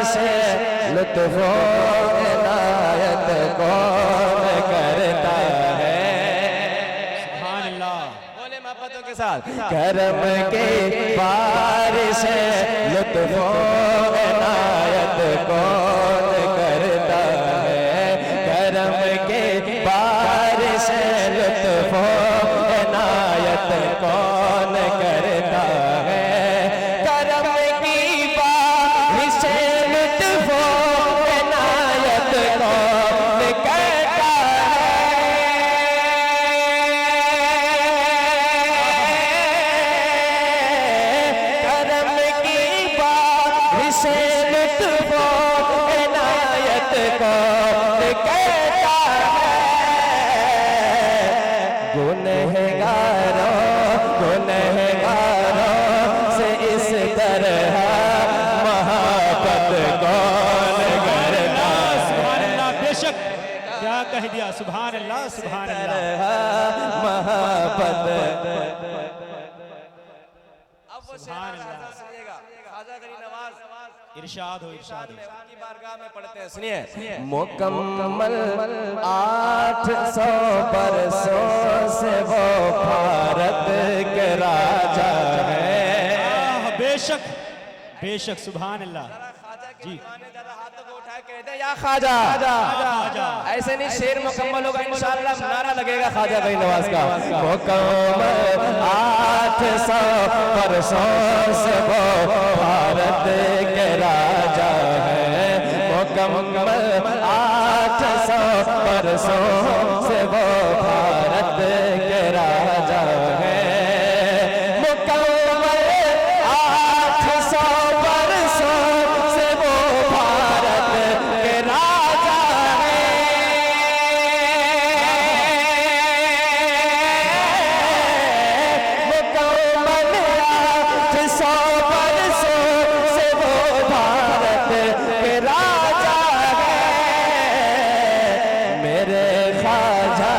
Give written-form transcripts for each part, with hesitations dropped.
से लुत्फ़ इनायत कौन करता है। सुभान अल्लाह। बोले मोहब्बतों के साथ, करम के बारिश से लुत्फ़ इनायत कौन करता है। करम के बारिश से लुत्फ़ इनायत कौन करता है। करम की बारिश से लुत्फ़ इनायत कौन करता है। करम की बारिश से लुत्फ़ इनायत कौन करता है। गुनहगारों से इस तरह मोहब्बत कौन करता है। सुभान अल्लाह। बेशक क्या कह दिया। सुभान अल्लाह, सुभान अल्लाह। मोहब्बत। अब वो सुभान अल्लाह। सुनिएगा, ख्वाजा गरीब नवाज इरशाद हो, इरशाद हो। की बारगाह में पढ़ते हैं, सुनिए। मुकम्मल 800 बरसों से वो भारत के राजा है। बेशक बेशक। सुभान अल्लाह जी। ज्यादा हाथों को उठाए कहते हैं या ख्वाजा। ऐसे नहीं, शेर मुकम्मल होगा इंशाअल्लाह, नारा लगेगा ख्वाजा गरीब नवाज का। मुकम्मल 800 बरसों से वो भारत के राजा है। मुकम्मल 800 बरसों से वो भारत के राजा है। मुकम्मल 800 बरसों से वो भारत के राजा है। मुकम्मल 800 बरसों से वो भारत के राजा है। मेरे ख्वाजा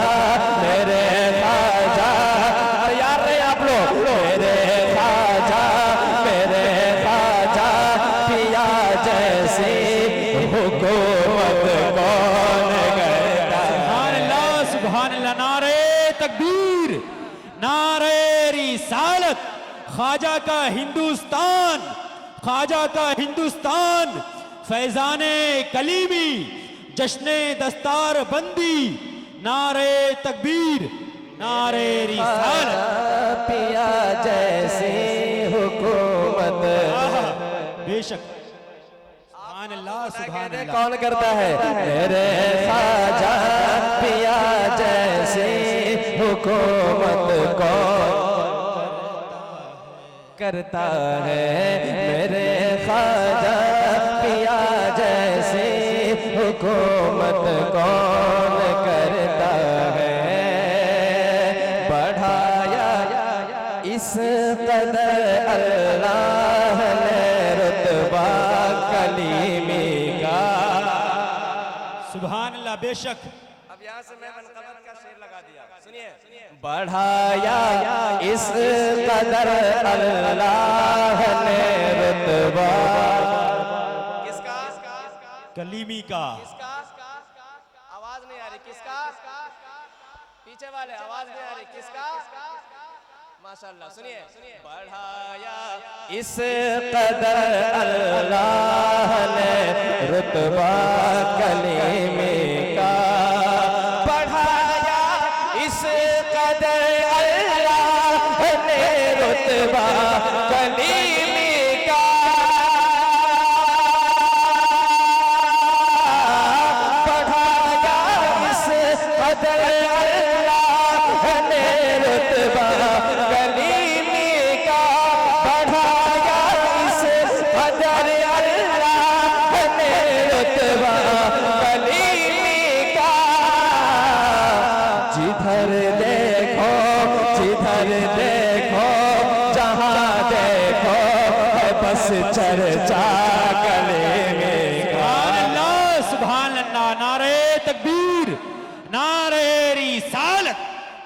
तैयार रहे आप लोग। मेरे ख्वाजा पिया जैसी हुकूमत कौन करता है। सुभान अल्लाह, सुभान अल्लाह। नारे तकबीर, नारे रिसालत। ख्वाजा का हिंदुस्तान, ख्वाजा का हिंदुस्तान। फैजाने कलीमी, जश्ने दस्तार बंदी। नारे तकबीर, नारे रिसालत। पिया जैसी हुकूमत बेशक। सुभान अल्लाह, सुभान अल्लाह। कौन करता है। मेरे ख्वाजा पिया जैसी हुकूमत कौन करता है। मेरे ख्वाजा पिया जैसी हुकूमत कौन करता है। बढ़ाया इस कदर अल्लाह ने रुतबा कलीमी का। सुभान अल्लाह। बेशक। अब यहाँ से मैं मनक़बत का शेर लगा दिया, सुनिए। बढ़ाया इस कदर अल्लाह ने रुतबा किसका। कलीमी का। आवाज नहीं आ रही किसका। पीछे वाले आवाज नहीं आ रही किसका। माशाअल्लाह, सुनिए। बढ़ाया इस कदर अल्लाह ने रुतबा कलीमी का। बढ़ाया इस कदर अल्लाह ने रुतबा कलीमी का। बढ़ाया इस कदर अल्लाह ने रुतबा कलीमी का। बढ़ाया इस कदर अल्लाह ने रुतबा कलीमी का। जिधर देखो जहाँ देखो बस चर्चा कलीमी का। सुभान अल्लाह। नारे तकबीर, नारे रिसालत,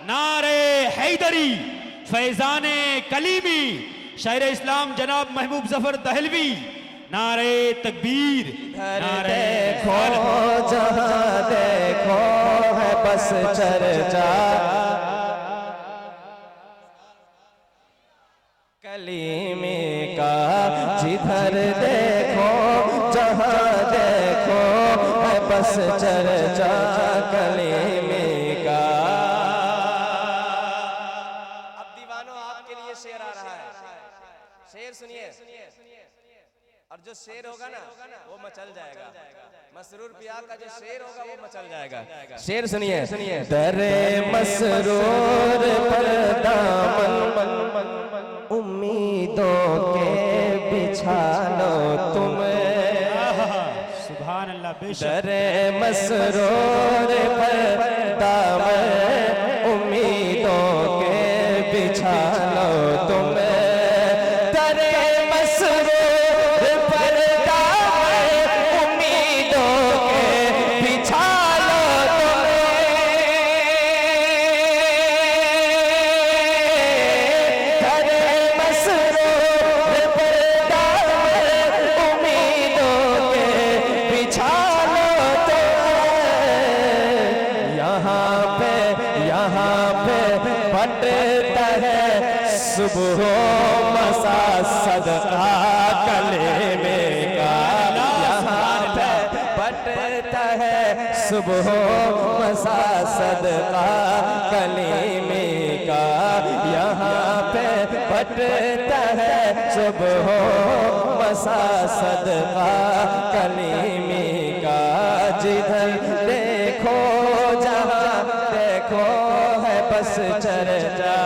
नारे हैदरी। फैजाने कलीमी, शायर इस्लाम जनाब महबूब जफर दहलवी। नारे तकबीर, नारे देखो जहां देखो है बस चर्चा, कलीमे का जिधर देखो जहां देखो है बस चर्चा, कलीमे का। अब दीवानों आपके लिए शेर आ रहा है, शेर सुनिए। और जो शेर होगा ना वो मचल जाएगा, मसरूर पिया का जो शेर होगा वो मचल जाएगा। शेर सुनिए। दरे मसरूर पर दामन उम्मीदों के बिछा लो तुम, सुभान अल्लाह। बेशक दरे मसरूर पर दामन उम्मीदों के बिछा लो तुम, दरे मसरूर पर दामन उम्मीदों के बिछा लो तुम, दरे मसरूर पर दामन उम्मीदों के बिछा लो तुम। यहाँ पे पटता है सुबह मसा सदका कलेमे का, यहाँ पे पटता है सुबह मसा सदका कलेमे का, यहाँ पे पटता है सुबह मसा सदका कलेमे का, जिधर देखो जहाँ देखो है बस चर्चा,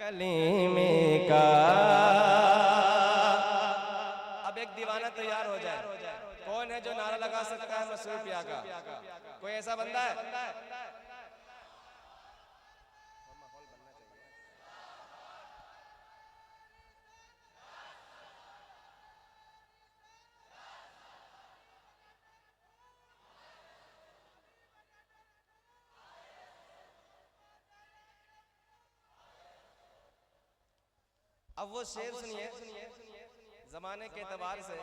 कलीमे का। अब एक दीवाना तैयार हो जाए, कौन है जो नारा लगा सकता है मसरूर पिया का? कोई ऐसा बंदा है? अब वो शेर सुनिए। जमाने के एतबार से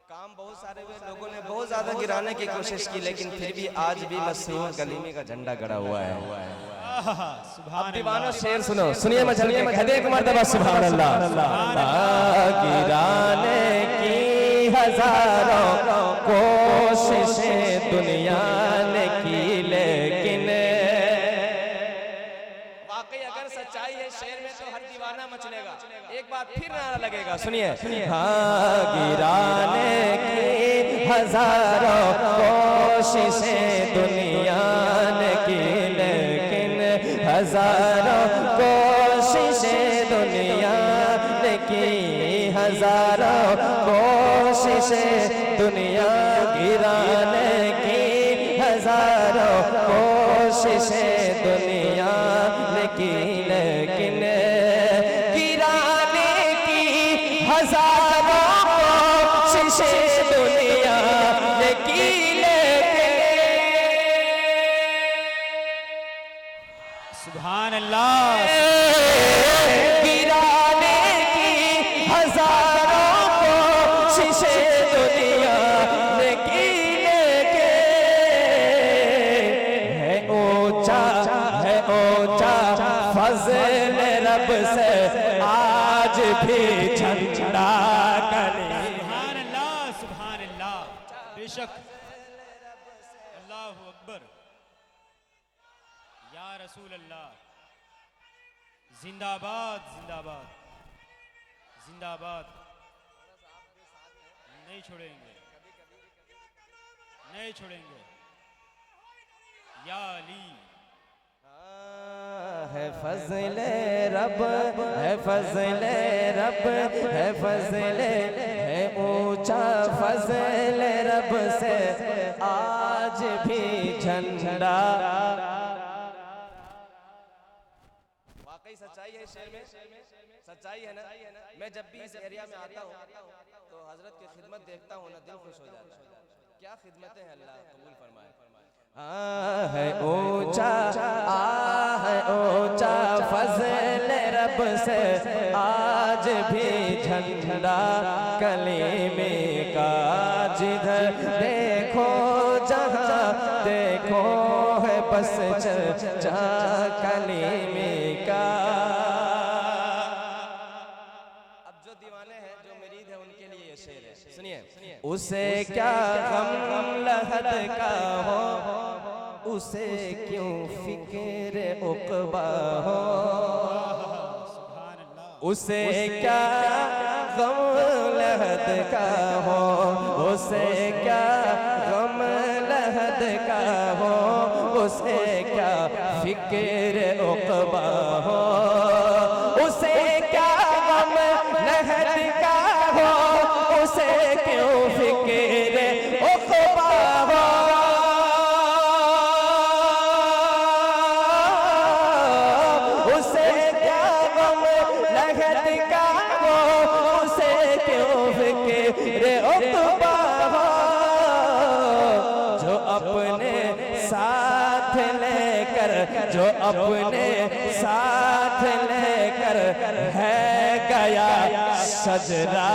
काम बहुत सारे हुए, लोगों ने बहुत ज्यादा गिराने की कोशिश की, लेकिन फिर भी आज भी मसरूर कलीमे का झंडा गड़ा हुआ है। सुभान दीवानो शेर सुनो, सुनिए मचल के कह दे एक मर्तबा सुभान अल्लाह। गिराने की हजारों कोशिशें दुनिया ने की, लेकिन वाकई अगर सच्चाई है शेर में तो हर दीवाना मचलेगा। एक बार फिर नारा लगेगा, सुनिए। हाँ, गिराने की हजारों कोशिशें दुनिया ने की, लेकिन हजारों कोशिशें दुनिया ने की, हजारों कोशिशें दुनिया गिराने की, हजारों कोशिशें दुनिया ने की, लेकिन गिराने की हजारों कोशिशें दुनिया ने की, सुभान अल्लाह। गिराने की हजारों कोशिशें दुनिया ने की, है ऊंचा फज़ल रब से आज भी झंडा कली। सुभान अल्लाह, सुभान अल्लाह। बेशक अल्लाहु अकबर। या रसूल अल्लाह, जिंदाबाद जिंदाबाद जिंदाबाद। नहीं छोड़ेंगे, नहीं छोड़ेंगे। या अली है फज़ले रब, है फज़ले रब, है फज़ले, है ऊंचा फज़ले रब से आज भी झंडा। वाकई सच्चाई है शेर में, सच्चाई है ना। मैं जब भी इस एरिया में आता हूँ तो हजरत की खिदमत देखता हूँ ना, दिल खुश हो जाता है। क्या खिदमतें हैं, अल्लाह कबूल फरमाए। है ऊंचा, है ऊंचा फज़ल रब सबसे आज भी झंडा कलीमे का, जिधर देखो जहाँ देखो है बस चर्चा कलीमे का। अब जो दीवाने हैं, जो मरीद है, उनके लिए ये शेर है, सुनिए। उसे क्या गम लहद का हो, उसे क्यों फिक्र उक़बा हो, उसे क्या गम लहद का हो, उसे क्या गम लहद का हो, उसे क्या फिक्र उक़बा हो, उसे क्या गम लहद का हो, उसे क्यों फिक्र उक़बा हो, उसे क्या गम लहद का हो, उसे क्यों फिक्र उक़बा हो, जो अपने साथ लेकर, जो अपने साथ लेकर है गया सजरा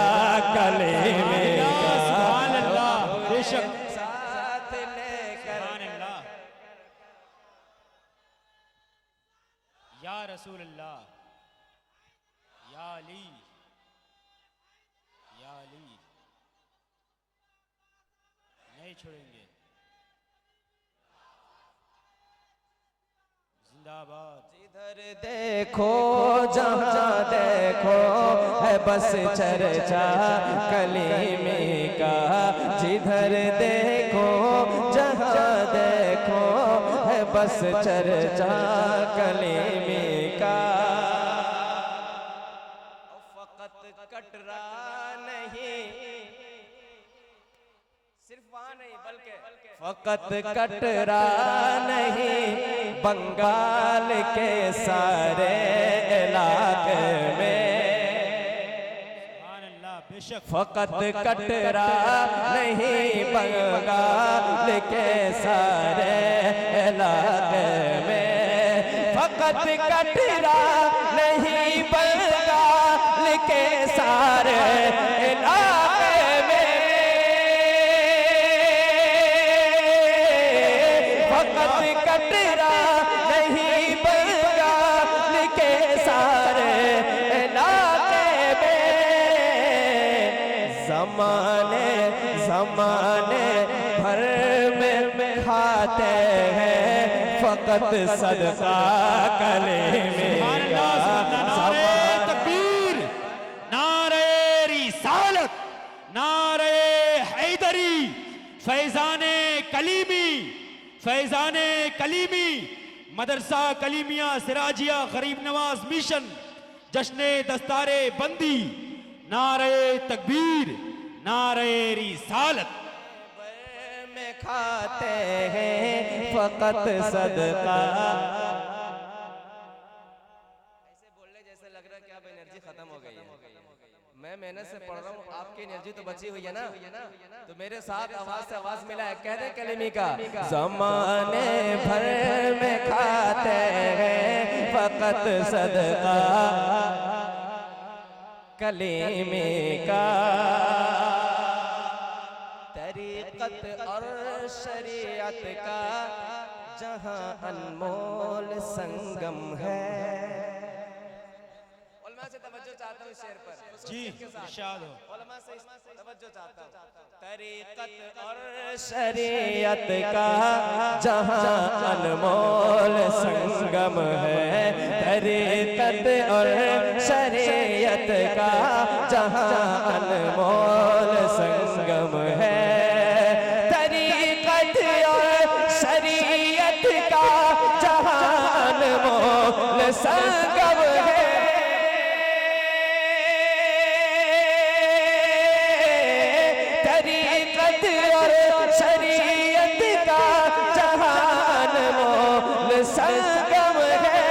कलीमे का, सुभान अल्लाह, बेशक साथ लेकर। सुभान अल्लाह। या रसूल अल्लाह, या अली, या अली, नहीं छोड़ेंगे। जिंदाबाद। जिधर देखो जहाँ देखो है बस चर्चा कलीमे का, जिधर देखो जहाँ देखो है बस चर्चा कलीमे का। फ़क़त कटरा नहीं, सिर्फ वहाँ नहीं बल्कि फ़क़त कटरा नहीं, बंगाल के सारे इलाके में, सुभान अल्लाह, बेशक फ़क़त कटरा नहीं, बंगाल के सारे इलाके में, फ़क़त कटरा नहीं, बंगाल के सारे इलाके में, फ़क़त कटरा नहीं, बंगाल के सारे इलाके में, ज़माने ज़माने भर में खाते हैं फ़क़त सदका कलीमे का। नारे तकबीर, नारे रिसालत, नारे हैदरी, फैज़ाने कलीमी, फैज़ाने कलीमी, मदरसा कलीमिया सिराजिया गरीब नवाज मिशन, जश्ने दस्तारे बंदी, नारे तकबीर, नारे रिसालत। में खाते हैं फ़क़त सदका। ऐसे बोलने जैसे लग रहा है कि अब एनर्जी खत्म हो गई है। मैं मेहनत से पढ़ रहा हूँ, आपकी एनर्जी तो बची हुई है ना, तो मेरे साथ आवाज से आवाज मिला है, कह दे कलीमी का। ज़माने भर में खाते हैं फ़क़त सदका कलीमे का। तरीक़त और शरीयत का जहाँ अनमोल संगम है। उलमा से तवज्जो चाहता हूँ शेर पर। जी इरशाद हो। उलमा से तवज्जो चाहता हूँ। तरीक़त और शरीयत का जहाँ अनमोल संगम है। तरीक़त और शरीयत का जहाँ अनमोल संगम है। तरीक़त और शरीयत का जहाँ अनमोल संगम है। तरीक़त और शरीयत का जहाँ अनमोल संगम है।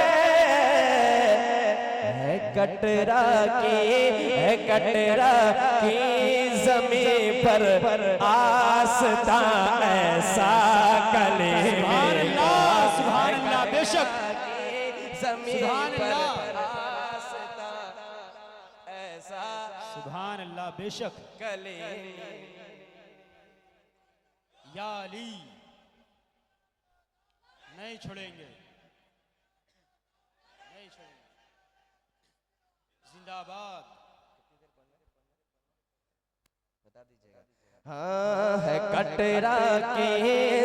कटरा की ज़मीं पर आस्था ऐसा कलीमे का। सुभान अल्लाह, बेशक ज़मीं पर आस्था अल्लाह बेशक कलीमी या अली नहीं छोड़ेंगे, नहीं छोड़ेंगे। जिंदाबाद। हाँ है कटरा की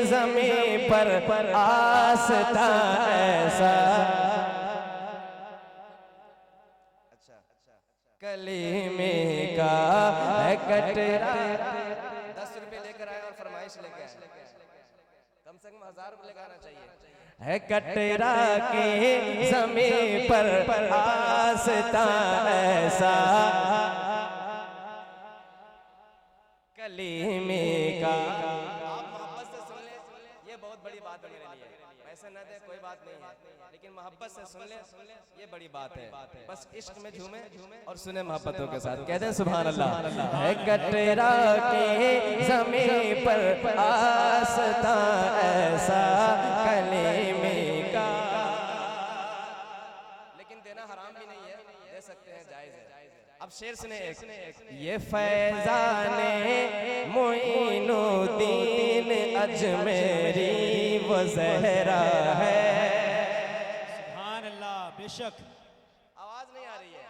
ज़मीन पर आस्था ऐसा, कलीमे का है कटरा। 10 रुपए लेकर आए और फरमाइश लेकर आए, कम से कम 1000 रुपए लेकर आना चाहिए। है कटरा की ज़मीन पर आस्था ऐसा, कलीमे का। आप मोहब्बत से सुन ले, ये बहुत बड़ी बात है मेरे लिए। पैसे न दे कोई बात नहीं है, लेकिन मोहब्बत से सुन ले, ये बड़ी बात है। बस इश्क में झूमे और सुने मोहब्बतों के साथ। कहते हैं सुभान अल्लाह। है कटरा की ज़मीन पर आस्था ऐसा, कलीमे का। लेकिन देना हराम भी नहीं है, दे सकते हैं, जायज़ है। अब शेर सुने एक। ये फैज़ाने मोइनुद्दीन अजमेरी वो ज़हरा है। सुभान अल्लाह बेशक। आवाज नहीं आ रही है,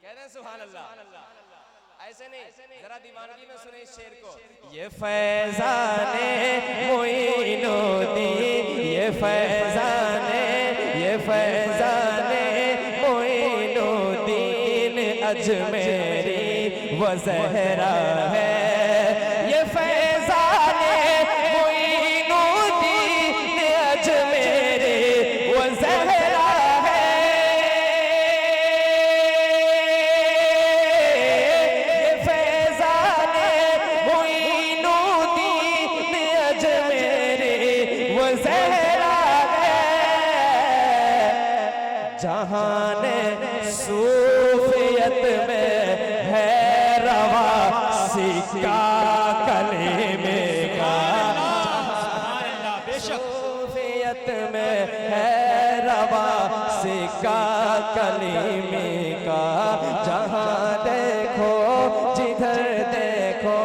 कह रहे हैं सुभान अल्लाह। ऐसे नहीं, जरा दीवानगी में सुने इस शेर को। ये फैज़ाने मोइनुद्दीन, ये फैज़ाने मोइनुद्दीन अजमेरी वो ज़हरा है। ये फैज़ाने मोइनुद्दीन अजमेरी वो ज़हरा है। ये फैज़ाने मोइनुद्दीन अजमेरी वो ज़हरा है। जहान सूफियत में है रवा सिक्का कलीमे का। सुभान अल्लाह बेशक। सूफियत में है रवा सिक्का कलीमे का। जहाँ देखो जिधर देखो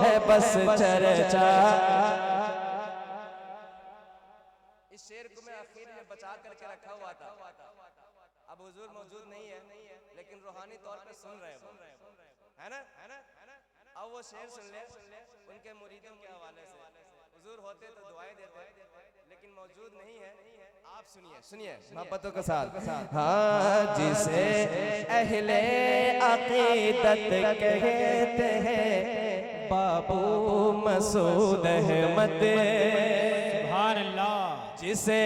है बस चर्चा। इस शेर को मैं आखिर में बचा करके रखा हुआ था। अब हुजूर मौजूद नहीं है, लेकिन रूहानी तौर पे सुन रहे हैं, है ना? अब वो शेर सुन ले उनके मुरीदों के हवाले से। हुजूर होते तो दुआएं देते, लेकिन मौजूद नहीं है। आप सुनिए मोहब्बतों के साथ। हाँ, जिसे अहले अकीदत कहते हैं बाबू मसूद अहमद। सुभान अल्लाह। जिसे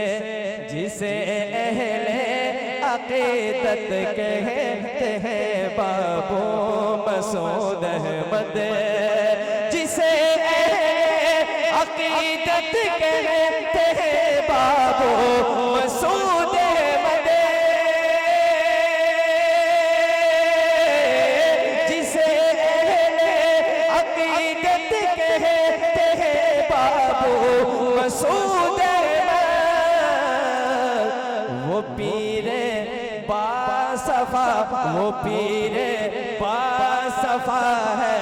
अहले अकीदत कहते हैं बाबू मसूद अहमद। जिसे अकीदत कहते हैं बाबू मसूद अहमद। जिसे अकीदत कहते हैं बाबू मसूद वो पीरे बासफा, वो पीरे बासफा है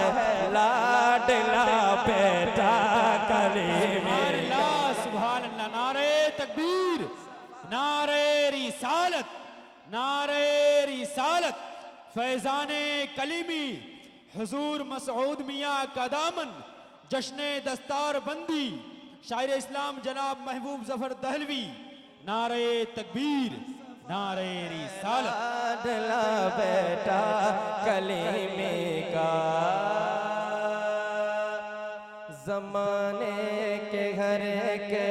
लाडला बेटा कलीमे का। सुभान अल्लाह। नारे तकबीर, नारे रिसालत, नारे रिसालत। फैज़ाने कलीमी हुजूर मसऊद मियाँ का दामन, जश्न दस्तार बंदी शायर इस्लाम जनाब महबूब जफर दहलवी। नारे तकबीर, नारे रिसालत। लाडला बेटा कलीमे का। ज़माने के घर के